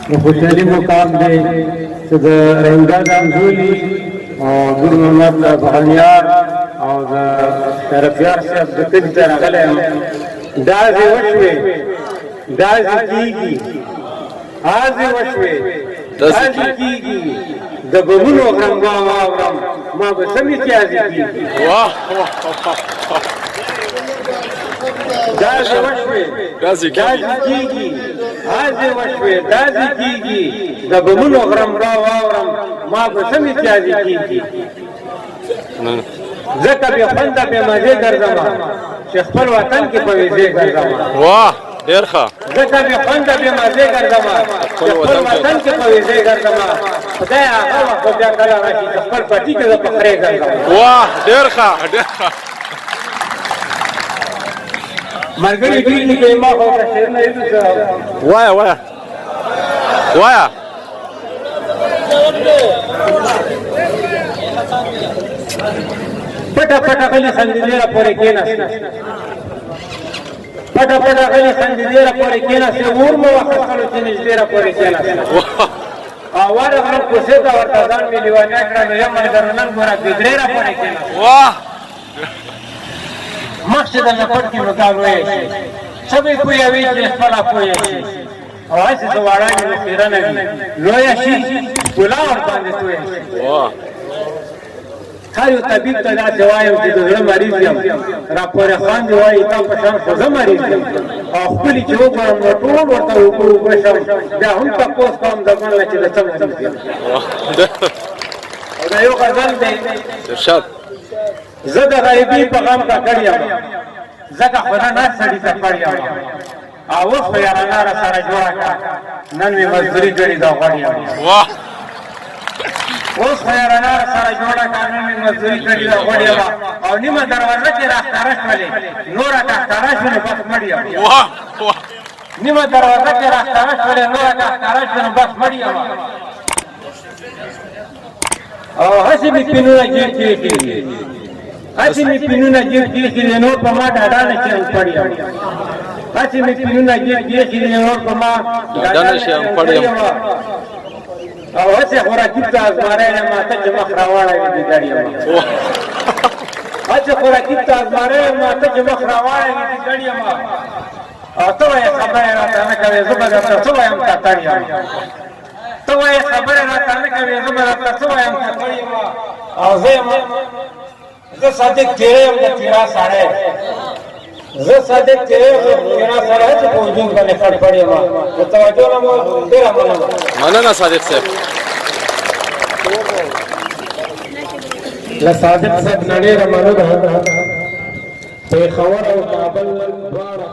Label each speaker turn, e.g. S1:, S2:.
S1: د خوشحالي مقام دی چې د رنګات حضوري او ګل محمد بهانیار او د شرفیار صاحب د کلي ته راغلی یم. داسې وشوې داسې کېږي هاسې وشوې داسې کېږي د بمونو غرم واورم ما به څه متیازې کېږي داسې وشوې داسې کېږي هاسې وشوې داسې کېږي د بمونو غرم واورم ما به څه متیازې کېږي ځکه بې خونده بې مزې ګرځمه چې خپل وطن کې په ویزې ګرځمه
S2: واه ډېر ښه
S1: ځکه بې خونده بې مزې ګرځمه چې خپل وطن کې په ویزې ګرځمه خدای هغه وخت بیا کله راشي چې خپل پټي کې زه په خرې ګرځم
S2: واه ډېر ښه ډېر ښه
S1: ملګري ډېر دي که ما خو ورته شعرونه
S2: وایه وایه وایه
S1: پټه پټه غلي خندېدېره پورې کېناستې پټه پټه غلي خندېدېره پورې کېناستې اور مو واخیستلو چې نږدېره پورې کېناستې او ورغلم کوڅې ته ورته ځان مې لیوانیا کړه نو یم ملګرو نن ګوره بېدرېره پورې کېناستې
S2: واه
S1: مخکې د نپټ کې نو تا لویه شي څه به پوهوي چې خپله پوهه شي او هسې څه واړه نو خیرنه وي لویه شي ګلا ورباندې تویه شي هر یو طبیب ته داسې وایم چې د زړه مریض یم راپورې خواندې وایي تا په شان خو زه مریض یم او خپلې چې وګورم نو ټول ورته اوبه شم بیا هم تپوس کوم زمان له چې د څه مریض یم او دا یو غزل دی
S2: ارشاد
S1: زه د غریبۍ په غم ککړ یم ځکه خدا نه سړي ته پړ یم او اوس خو یارانه را سره جوړه کړه نن مې مزدوري کړې ده غوړ یم اوس خو یارانه را سره جوړه کړه نن مې مزدوري کړې ده غوړ یم او نیمه دروازه کې راښکاره شولې نوره که ښکاره شوې نو بس مړ یم نیمه دروازه کې راښکاره شولې نوره که ښکاره شوې نو بس مړ یم او هسې مې پینونه جیب کې ایښي هسې مې پینونه جیب کې ایښي دي نور په ما ډاډه نه شي انپړ یم هسې مې پینونه جیب کې ایښي دي نور په ما
S2: ډاډه نه شي انپړ یم
S1: او هسې خو رقیب ته ازماری یم ته چې مخ راواړوې ګیدړ یم هسې خو رقیب ته ازماری یم ته چې مخ راواړوې ګیدړ یم او ته وایې خبرې راته نه کوې زه به درته څه وایم کتړ یم ته وایې خبرې راته نه کوې زه به درته څه وایم کتړ یم او زه یم زه صادق تیره یم د تیرا سړی زه صادق تیره یم د تیرا سړی چې په وجود باندې خړ پړ یم د توجه نه مو ډېره
S2: مننه صادق صاحب
S1: له صادق صاحب نه ډېره مننه پېښور او کابل دواړه